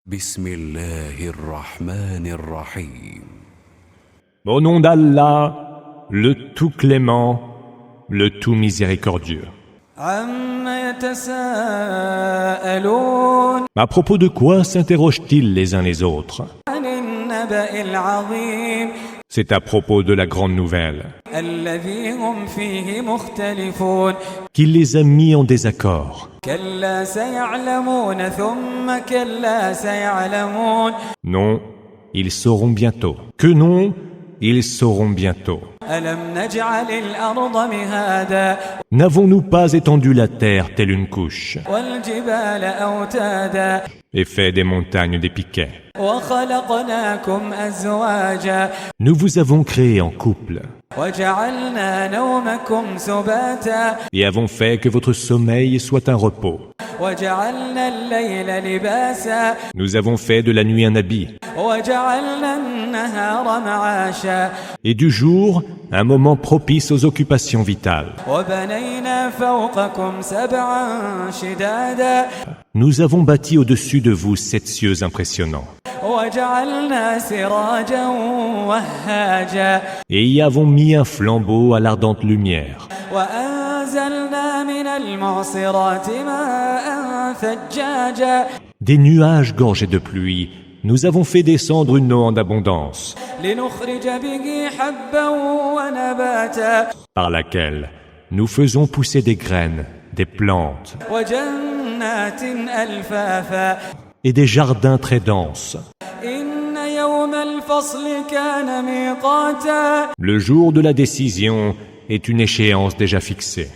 بسم الله الرحمن الرحيم. Au nom d'Allah, le tout clément, le tout miséricordieux. عَمَّ يَتَسَاءَلُونَ À propos de quoi s'interrogent-ils les uns les autres? عَنِ النَّبَإِ الْعَظِيمِ C'est à propos de la grande nouvelle, الَّذِي هُمْ فِيهِ مُخْتَلِفُونَ qui les a mis en désaccord. كَلَّا سَيَعْلَمُونَ ثُمَّ كَلَّا سَيَعْلَمُونَ Non, ils sauront bientôt. Que non, ils sauront bientôt. أَلَمْ نَجْعَلِ الْأَرْضَ مِهَادًا N'avons-nous pas étendu la terre telle une couche, وَالْجِبَالَ أَوْتَادًا et fait des montagnes des piquets? وَخَلَقْنَاكُمْ أَزْوَاجًا Nous vous avons créés en couple, وَجَعَلْنَا نَوْمَكُمْ سُبَاتًا et avons fait que votre sommeil soit un repos. وَجَعَلْنَا اللَّيْلَ لِبَاسًا Nous avons fait de la nuit un habit, وَجَعَلْنَا النَّهَارَ مَعَاشًا et du jour un moment propice aux occupations vitales. وَبَنَيْنَا فَوْقَكُمْ سَبْعًا شِدَادًا Nous avons bâti au-dessus de vous 7 cieux impressionnants, وَجَعَلْنَا سِرَاجًا وَهَّاجًا et y avons mis un flambeau à l'ardente lumière. وَأَنزَلْنَا مِنَ الْمُعْصِرَاتِ مَاءً ثَجَّاجًا Des nuages gorgés de pluie, nous avons fait descendre une eau en abondance, لِنُخْرِجَ بِهِ حَبًّا وَنَبَاتًا par laquelle nous faisons pousser des graines, des plantes وَجَنَّاتٍ أَلْفَافًا et des jardins très denses. إِنَّ يَوْمَ الْفَصْلِ كَانَ مِيقَاتًا Le jour de la décision est une échéance déjà fixée.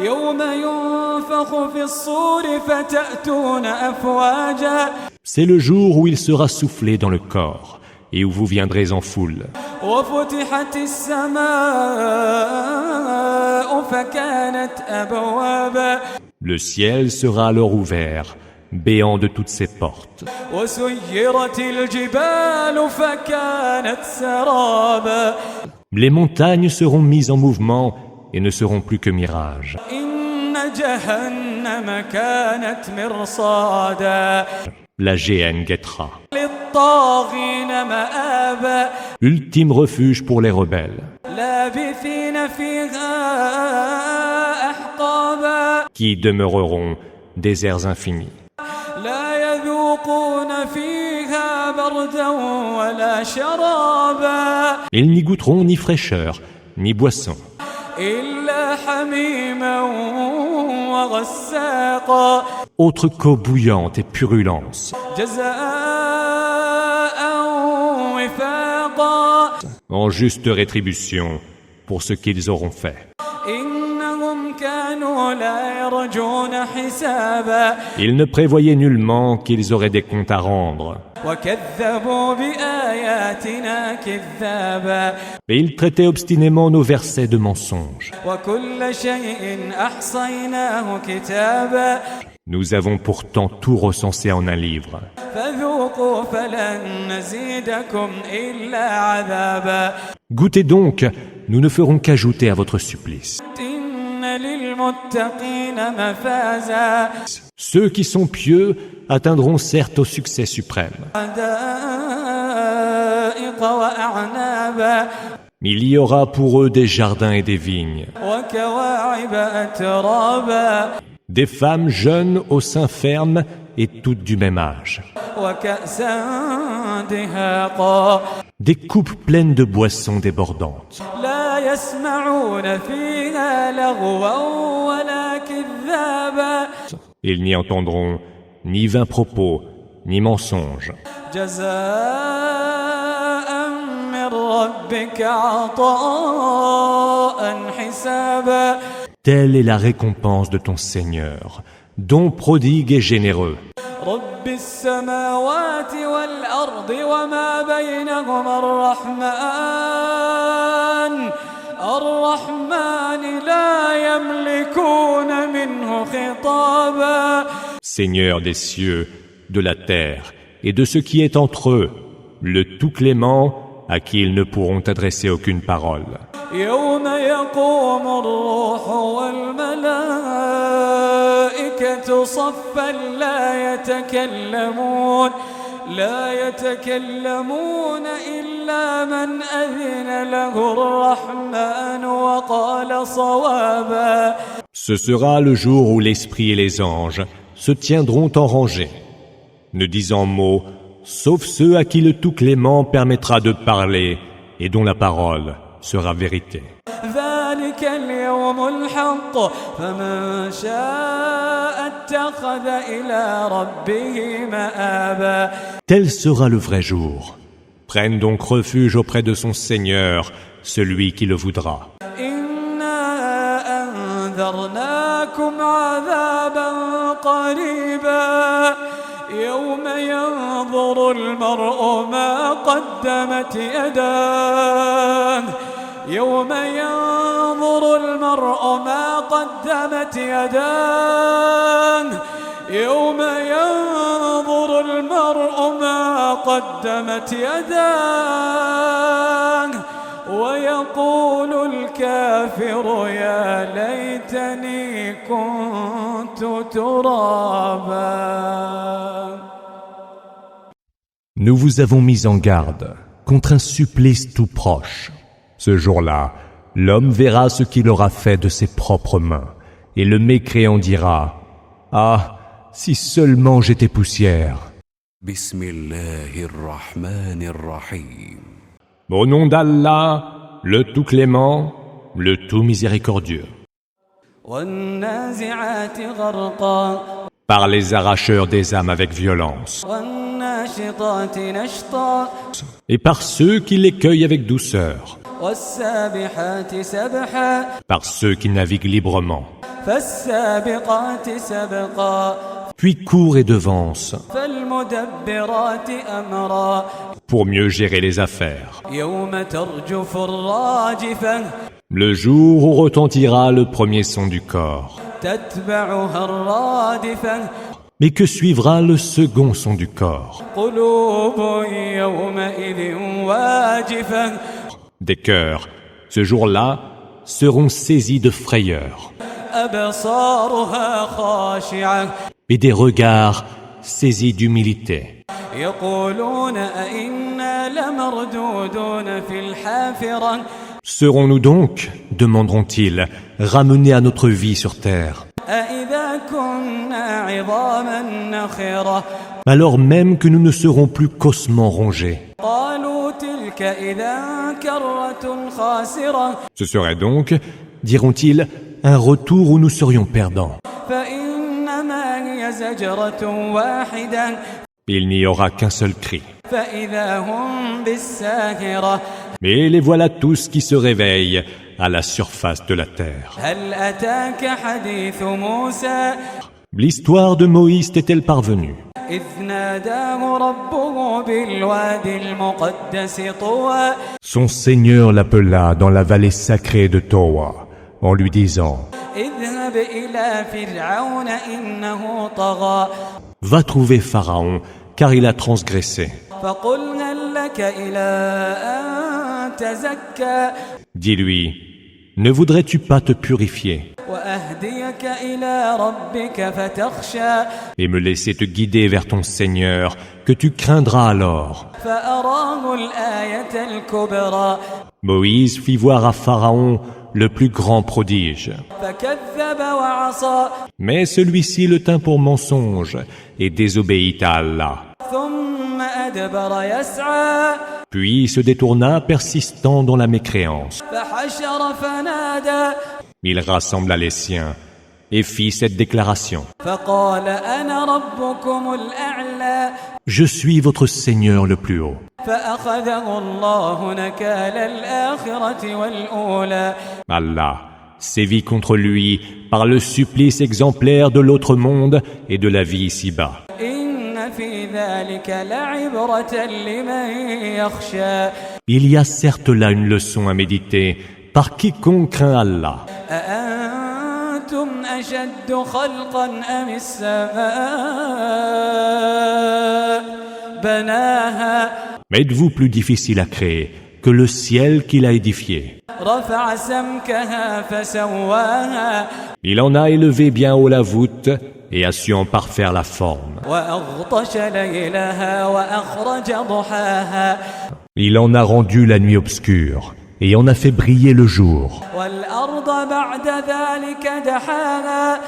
يَوْمَ يُنفَخُ فِي الصُّورِ فَتَأْتُونَ أَفْوَاجًا C'est le jour où il sera soufflé dans le corps et où vous viendrez en foule. وَفُتِحَتِ السَّمَاءُ فَكَانَتْ أَبْوَابًا Le ciel sera alors ouvert, béant de toutes ses portes. وَسُيِّرَتِ الْجِبَالُ فَكَانَتْ سَرَابًا Les montagnes seront mises en mouvement et ne seront plus que mirages. إِنَّ جَهَنَّمَ كَانَتْ مِرْصَادًا La géhenne guettera. لِلطَّاغِينَ مَآبًا Ultime refuge pour les rebelles, لَابِثِينَ فِيهَا أَحْقَابًا qui demeureront déserts infinis. لَا يَذُوقُونَ فِيهَا بَرْدًا وَلَا شَرَابًا Ils n'y goûteront ni fraîcheur, ni boisson, إِلَّا حَمِيمًا وَغَسَّاقًا autre qu'eau bouillante et purulence, جَزَاءً وِفَاقًا en juste rétribution pour ce qu'ils auront fait. إِنَّهُمْ كَانُوا لَا يَرْجُونَ حِسَابًا Ils ne prévoyaient nullement qu'ils auraient des comptes à rendre, وَكَذَّبُوا بِآيَاتِنَا كِذَّابًا et ils traitaient obstinément nos versets de mensonges. وَكُلَّ شَيْءٍ أَحْصَيْنَاهُ كِتَابًا Nous avons pourtant tout recensé en un livre. فَذُوقُوا فَلَن نَّزِيدَكُمْ إِلَّا عَذَابًا Goûtez donc, nous ne ferons qu'ajouter à votre supplice. إِنَّ لِلْمُتَّقِينَ مَفَازًا Ceux qui sont pieux atteindront certes au succès suprême. حَدَائِقَ وَأَعْنَابًا Il y aura pour eux des jardins et des vignes, وَكَوَاعِبَ أَتْرَابًا des femmes jeunes au sein ferme et toutes du même âge, وَكَأْسًا دِهَاقًا des coupes pleines de boissons débordantes. لا يسمعون فيها لغوا ولا كذابا Ils n'y entendront ni vains propos, ni mensonges. جزاء من ربك عطاء حسابا Telle est la récompense de ton Seigneur, don prodigue et généreux, رب السماوات والأرض وما بينهما الرحمن لا يملكون منه خطابا Seigneur des cieux, de la terre et de ce qui est entre eux, le tout clément à qui ils ne pourront adresser aucune parole. يوم يقوم الروح والملائكة صفا لا يتكلمون لا يتكلمون إلا من أذن له الرحمن وقال صوابا. Ce sera le jour où l'Esprit et les anges se tiendront en rangée, ne disant mot, sauf ceux à qui le Tout-Clément permettra de parler et dont la parole sera vérité. ذلك اليوم الحق فمن شاء اتخذ إلى ربه مآبا. Tel sera le vrai jour. Prenne donc refuge auprès de son Seigneur, celui qui le voudra. إنا أنذرناكم عذابا قريبا يوم ينظر المرء ما قدمت يداه يوم ينظر المرء ما قدمت يداه يوم ينظر المرء ما قدمت يداه ويقول الكافر يا ليتني كنت ترابا. Nous vous avons mis en garde contre un supplice tout proche. Ce jour-là, l'homme verra ce qu'il aura fait de ses propres mains, et le mécréant dira « Ah, si seulement j'étais poussière !» Bismillahirrahmanirrahim. Au nom d'Allah, le tout clément, le tout miséricordieux. والنازعات غرقا Par les arracheurs des âmes avec violence, والناشطات نشطا et par ceux qui les cueillent avec douceur, والسابحات سبحا par ceux qui naviguent librement, فالسابقات سبقا puis courent et devancent, فالمدبرات أمرا pour mieux gérer les affaires. يوم ترجف الراجفة Le jour où retentira le premier son du corps, تتبعها الرادفة mais que suivra le second son du corps. قلوب يومئذ واجفة Des cœurs, ce jour-là, seront saisis de frayeur, أبصارها خاشعة et des regards saisis d'humilité. يقولون أئنا لمردودون في الحافرة Serons-nous donc, demanderont-ils, ramenés à notre vie sur terre, أئذا كنا عظاما نخرة alors même que nous ne serons plus qu'ossements rongés? قالوا تلك إذا كرة خاسرة Ce serait donc, diront-ils, un retour où nous serions perdants. فإنما هي زجرة واحدة Il n'y aura qu'un seul cri. فإذا هم بالساهرة Mais les voilà tous qui se réveillent à la surface de la terre. هل أتاك حديث موسى L'histoire de Moïse t'est-elle parvenue? إذ ناداه ربه بالوادي المقدس طوى Son Seigneur l'appela dans la vallée sacrée de Towa, en lui disant اذهب إلى فرعون إنه طغى « Va trouver Pharaon, car il a transgressé. فقل هل لك إلى أن تزكى Dis-lui, ne voudrais-tu pas te purifier وأهديك إلى ربك فتخشى et me laisser te guider vers ton Seigneur, que tu craindras alors ?» فأراه الآية الكبرى Moïse fit voir à Pharaon le plus grand prodige. فكذب وعصى Mais celui-ci le tint pour mensonge et désobéit à Allah. ثم أدبر يسعى Puis se détourna, persistant dans la mécréance. فحشر فنادى Il rassembla les siens et fit cette déclaration. فقال أنا ربكم الأعلى Je suis votre Seigneur le plus haut. فأخذه الله نكال الآخرة والأولى Allah sévit contre lui par le supplice exemplaire de l'autre monde et de la vie ici-bas. إن في ذلك لعبرة لمن يخشى Il y a certes là une leçon à méditer par quiconque craint Allah. أأنتم أشد خلقا أم السماء بناها Mais êtes-vous plus difficile à créer que le ciel qu'il a édifié? رفع سمكها فسواها Il en a élevé bien haut la voûte et a su en parfaire la forme. وأغطش ليلها وأخرج ضحاها Il en a rendu la nuit obscure et en a fait briller le jour. والأرض بعد ذلك دحاها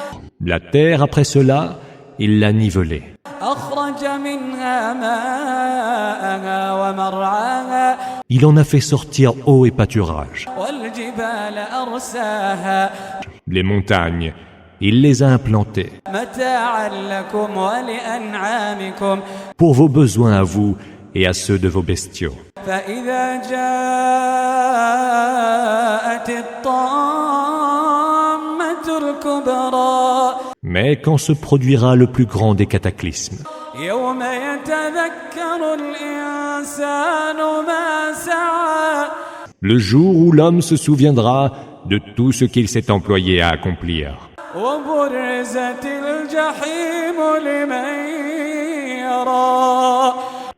La terre, après cela, il l'a nivelée. أخرج منها ماءها ومرعاها Il en a fait sortir eau et pâturage. والجبال أرساها Les montagnes, il les a implantées. متاعا لكم ولأنعامكم Pour vos besoins à vous et à ceux de vos bestiaux. فإذا جاءت الطامة الكبرى Mais quand se produira le plus grand des cataclysmes, يوم يتذكر الإنسان ما سعى le jour où l'homme se souviendra de tout ce qu'il s'est employé à accomplir, وبرزت الجحيم لمن يرى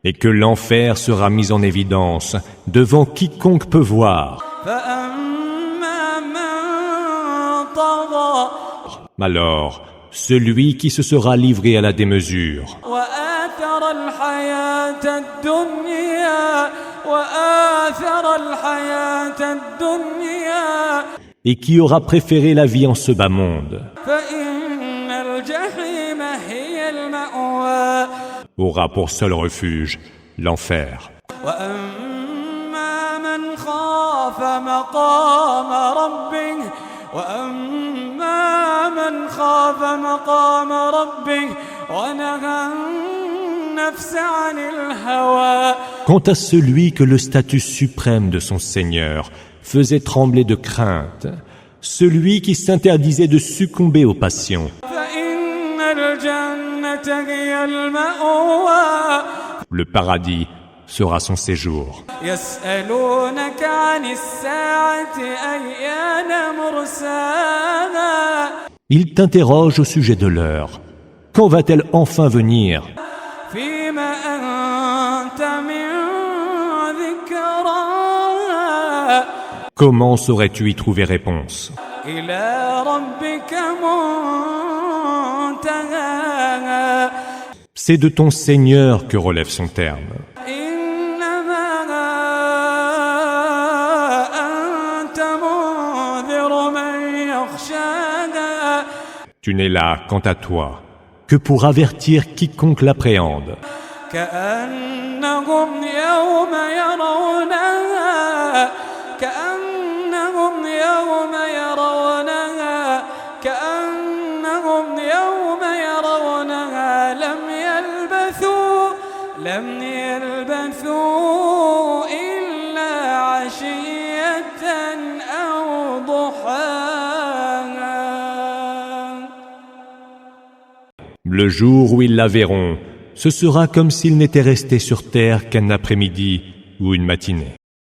et que l'enfer sera mis en évidence devant quiconque peut voir. فأما من طغى Alors, celui qui se sera livré à la démesure وآثر الحياة الدنيا et qui aura préféré la vie en ce bas monde فإن الجحيم هي المأوى aura pour seul refuge l'enfer. وأما من خاف مقام ربه ونهى النفس عن الهوى Quant à celui que le statut suprême de son Seigneur faisait trembler de crainte, celui qui s'interdisait de succomber aux passions, فإن الجنة هي المأوى le paradis sera son séjour. يسألونك عن الساعة أيان مرساها Il t'interroge au sujet de l'heure. Quand va-t-elle enfin venir? فيم أنت من ذكراها Comment saurais-tu y trouver réponse? إلى ربك منتهاها C'est de ton Seigneur que relève son terme. إنما أنت منذر من يخشاها Tu n'es là, quant à toi, que pour avertir quiconque l'appréhende, كأنهم يوم يرونها لم يلبثوا إلا عشية أو ضحاها Le jour où ils la verront, ce sera comme s'il n'était resté sur terre qu'un après-midi ou une matinée.